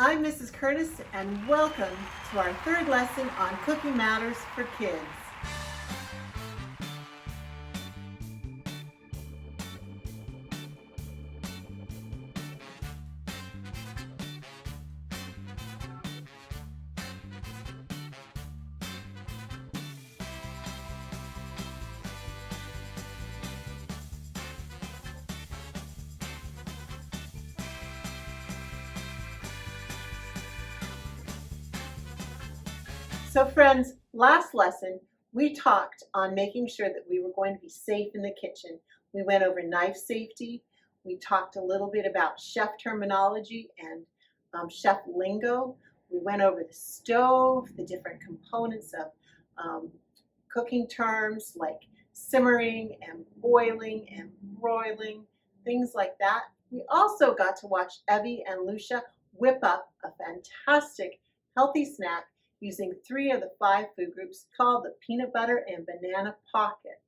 I'm Mrs. Curtis, and welcome to our third lesson on Cooking Matters for Kids. So friends, last lesson, we talked on making sure that we were going to be safe in the kitchen. We went over knife safety. We talked a little bit about chef terminology and chef lingo. We went over the stove, the different components of cooking terms like simmering and boiling and broiling, things like that. We also got to watch Evie and Lucia whip up a fantastic healthy snack using 3 of the 5 food groups called the peanut butter and banana pocket.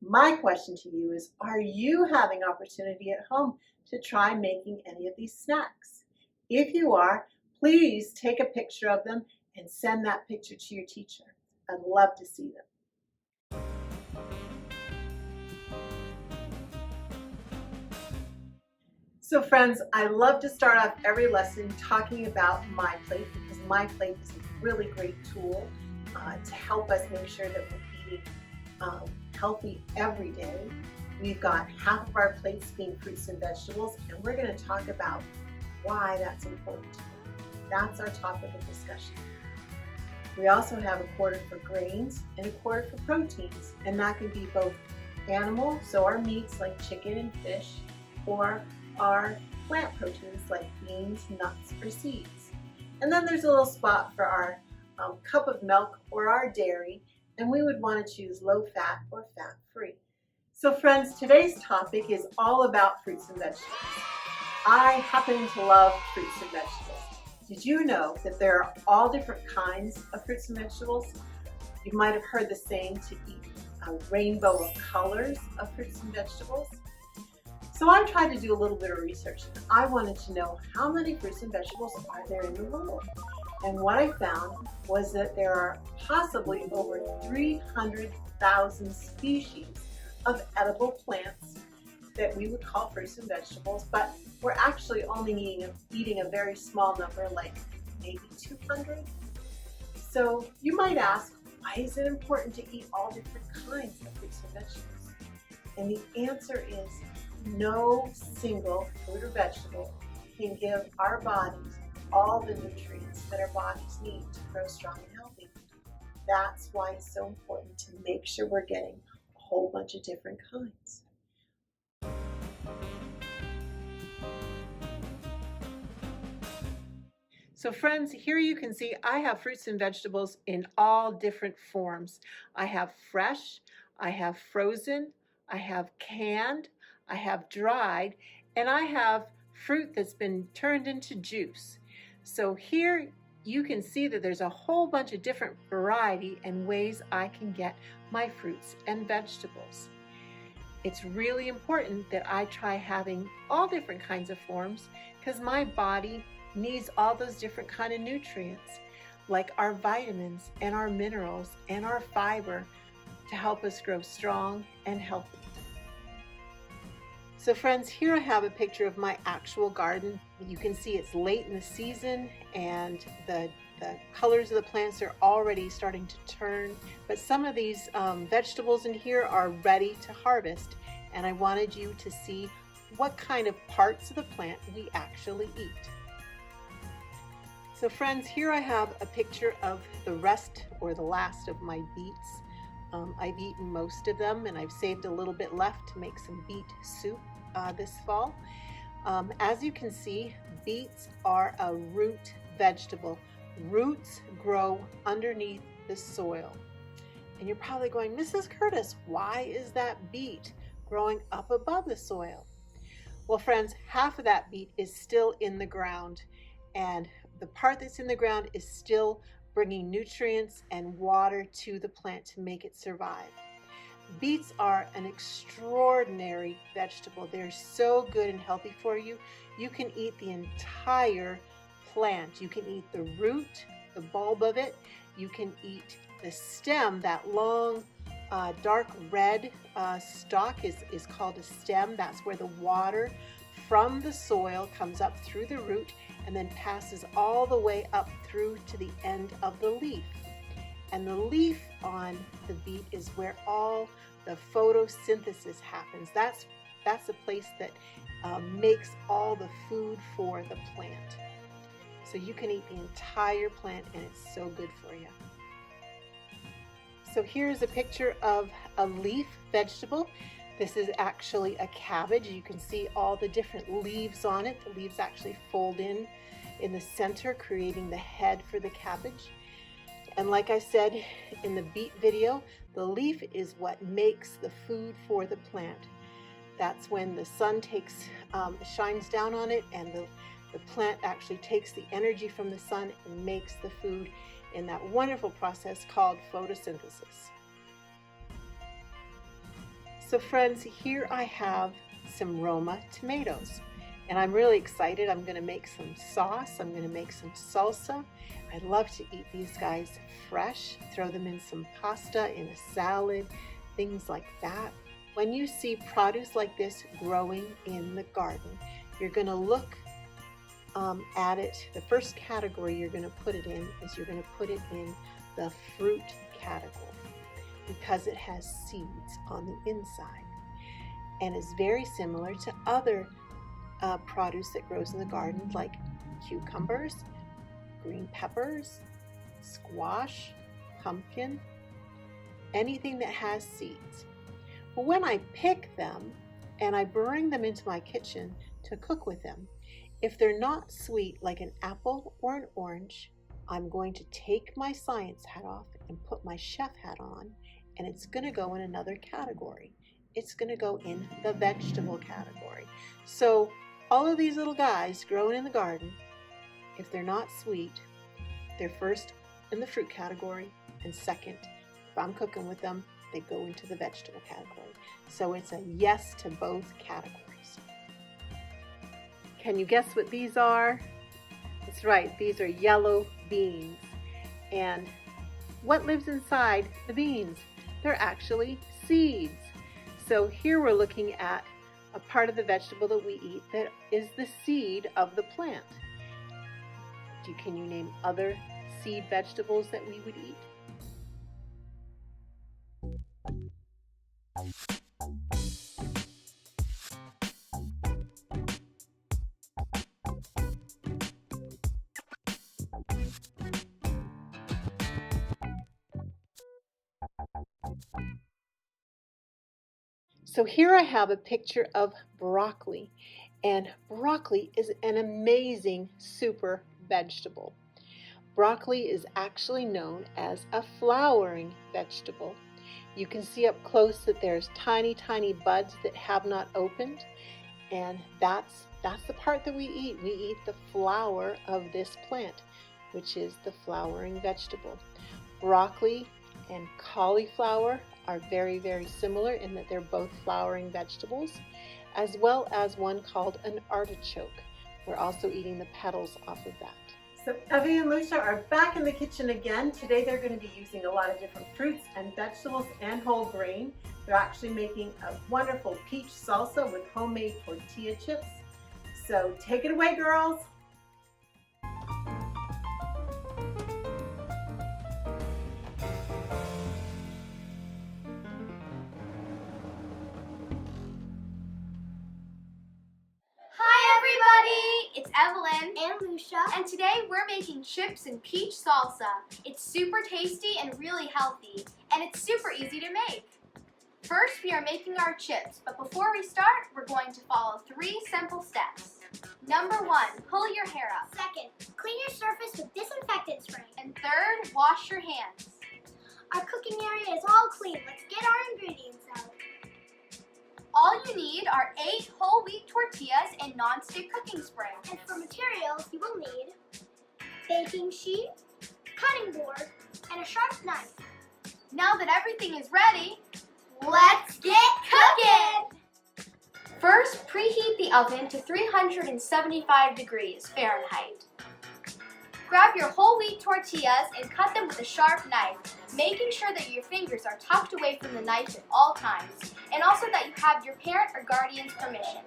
My question to you is, are you having opportunity at home to try making any of these snacks? If you are, please take a picture of them and send that picture to your teacher. I'd love to see them. So friends, I love to start off every lesson talking about My Plate, because My Plate is a really great tool to help us make sure that we're eating healthy every day. We've got half of our plates being fruits and vegetables, and we're going to talk about why that's important. That's our topic of discussion. We also have a quarter for grains and a quarter for proteins, and that can be both animal, so our meats like chicken and fish, or our plant proteins like beans, nuts, or seeds. And then there's a little spot for our cup of milk or our dairy, and we would want to choose low fat or fat free. So friends, today's topic is all about fruits and vegetables. I happen to love fruits and vegetables. Did you know that there are all different kinds of fruits and vegetables? You might have heard the saying to eat a rainbow of colors of fruits and vegetables. So I tried to do a little bit of research. I wanted to know how many fruits and vegetables are there in the world. And what I found was that there are possibly over 300,000 species of edible plants that we would call fruits and vegetables, but we're actually only eating a very small number, like maybe 200. So you might ask, why is it important to eat all different kinds of fruits and vegetables? And the answer is, no single fruit or vegetable can give our bodies all the nutrients that our bodies need to grow strong and healthy. That's why it's so important to make sure we're getting a whole bunch of different kinds. So friends, here you can see I have fruits and vegetables in all different forms. I have fresh, I have frozen, I have canned, I have dried, and I have fruit that's been turned into juice. So here you can see that there's a whole bunch of different variety and ways I can get my fruits and vegetables. It's really important that I try having all different kinds of forms, because my body needs all those different kind of nutrients, like our vitamins and our minerals and our fiber, to help us grow strong and healthy. So friends, here I have a picture of my actual garden. You can see it's late in the season and the colors of the plants are already starting to turn, but some of these vegetables in here are ready to harvest, and I wanted you to see what kind of parts of the plant we actually eat. So friends, here I have a picture of the rest or the last of my beets. I've eaten most of them, and I've saved a little bit left to make some beet soup this fall. As you can see, beets are a root vegetable. Roots grow underneath the soil. And you're probably going, Mrs. Curtis, why is that beet growing up above the soil? Well, friends, half of that beet is still in the ground, and the part that's in the ground is still bringing nutrients and water to the plant to make it survive. Beets are an extraordinary vegetable. They're so good and healthy for you. You can eat the entire plant. You can eat the root, the bulb of it. You can eat the stem, that long dark red stalk is called a stem. That's where the water from the soil comes up through the root and then passes all the way up through to the end of the leaf. And the leaf on the beet is where all the photosynthesis happens. That's the place that makes all the food for the plant. So you can eat the entire plant and it's so good for you. So here's a picture of a leaf vegetable. This is actually a cabbage. You can see all the different leaves on it. The leaves actually fold in the center, creating the head for the cabbage. And like I said in the beet video, the leaf is what makes the food for the plant. That's when the sun shines down on it, and the plant actually takes the energy from the sun and makes the food in that wonderful process called photosynthesis. So friends, here I have some Roma tomatoes, and I'm really excited. I'm going to make some sauce. I'm going to make some salsa. I love to eat these guys fresh, throw them in some pasta, in a salad, things like that. When you see produce like this growing in the garden, you're going to look at it. The first category you're going to put it in is you're going to put it in the fruit category because it has seeds on the inside and is very similar to other produce that grows in the garden, like cucumbers, green peppers, squash, pumpkin, anything that has seeds. But when I pick them and I bring them into my kitchen to cook with them, if they're not sweet like an apple or an orange, I'm going to take my science hat off and put my chef hat on, and it's going to go in another category. It's going to go in the vegetable category. So all of these little guys growing in the garden, if they're not sweet, they're first in the fruit category, and second, if I'm cooking with them, they go into the vegetable category. So it's a yes to both categories. Can you guess what these are? That's right, these are yellow beans. And what lives inside the beans? They're actually seeds. So here we're looking at a part of the vegetable that we eat that is the seed of the plant. Can you name other seed vegetables that we would eat? So here I have a picture of broccoli, and broccoli is an amazing super vegetable. Broccoli is actually known as a flowering vegetable. You can see up close that there's tiny, tiny buds that have not opened, and that's the part that we eat. We eat the flower of this plant, which is the flowering vegetable. Broccoli and cauliflower are very, very similar in that they're both flowering vegetables, as well as one called an artichoke. We're also eating the petals off of that. So Evelyn and Lucia are back in the kitchen again. Today they're going to be using a lot of different fruits and vegetables and whole grain. They're actually making a wonderful peach salsa with homemade tortilla chips. So take it away, girls. It's Evelyn and Lucia, and today we're making chips and peach salsa. It's super tasty and really healthy, and it's super easy to make. First, we are making our chips, but before we start, we're going to follow 3 simple steps. Number 1, pull your hair up. Second, clean your surface with disinfectant spray. And third, wash your hands. Our cooking area is all clean. Let's get our ingredients out. All you need are 8 whole wheat tortillas and non-stick cooking spray. And for materials, you will need baking sheet, cutting board, and a sharp knife. Now that everything is ready, let's get cooking! First, preheat the oven to 375 degrees Fahrenheit. Grab your whole wheat tortillas and cut them with a sharp knife, making sure that your fingers are tucked away from the knife at all times, and also that you have your parent or guardian's permission.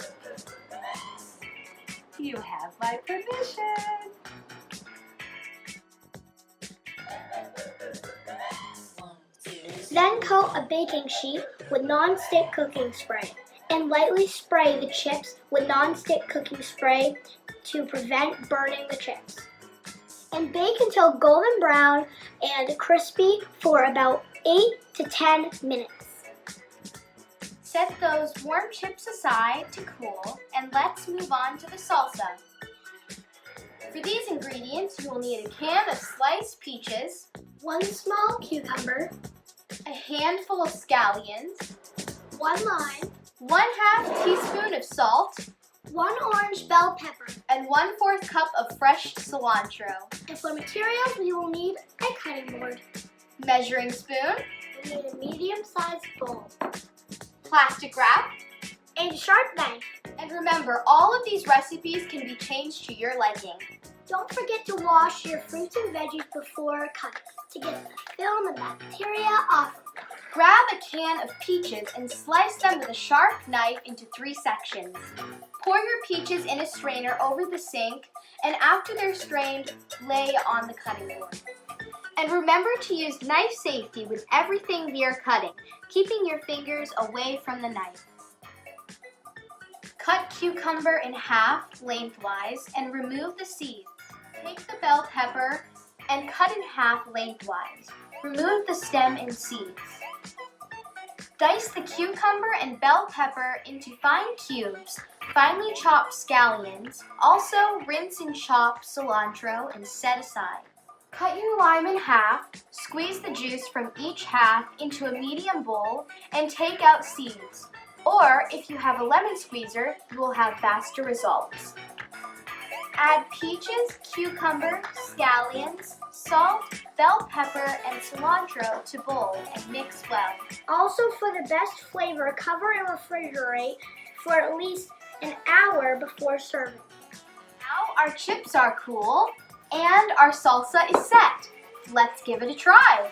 You have my permission. Then coat a baking sheet with non-stick cooking spray and lightly spray the chips with non-stick cooking spray to prevent burning the chips. And bake until golden brown and crispy for about 8 to 10 minutes. Set those warm chips aside to cool, and let's move on to the salsa. For these ingredients, you will need a can of sliced peaches, 1 small cucumber, a handful of scallions, 1 lime, 1/2 teaspoon of salt, 1 orange bell pepper. and 1/4 cup of fresh cilantro. And for materials, we will need a cutting board. Measuring spoon, We need a medium-sized bowl, plastic wrap, a sharp knife. and remember, all of these recipes can be changed to your liking. Don't forget to wash your fruits and veggies before cutting to get the film and bacteria off. Grab a can of peaches and slice them with a sharp knife into 3 sections. Pour your peaches in a strainer over the sink, and after they're strained, lay on the cutting board. And remember to use knife safety with everything we are cutting, keeping your fingers away from the knife. Cut cucumber in half lengthwise and remove the seeds. Take the bell pepper and cut in half lengthwise. Remove the stem and seeds. Dice the cucumber and bell pepper into fine cubes. Finely chop scallions. Also rinse and chop cilantro and set aside. Cut your lime in half, squeeze the juice from each half into a medium bowl, and take out seeds. Or if you have a lemon squeezer, you will have faster results. Add peaches, cucumber, scallions, salt, bell pepper, and cilantro to bowl and mix well. Also, for the best flavor, cover and refrigerate for at least an hour before serving. Now our chips are cool and our salsa is set. Let's give it a try.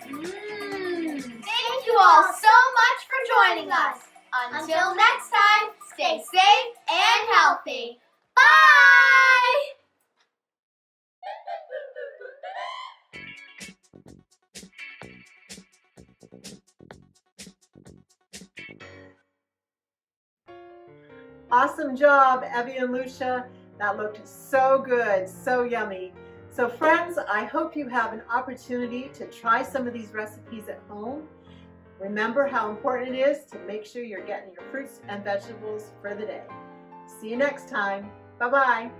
Thank you all so much for joining us. Until next time, stay safe and healthy. Bye! Awesome job, Evelyn and Lucia. That looked so good, so yummy. So friends, I hope you have an opportunity to try some of these recipes at home. Remember how important it is to make sure you're getting your fruits and vegetables for the day. See you next time. Bye-bye.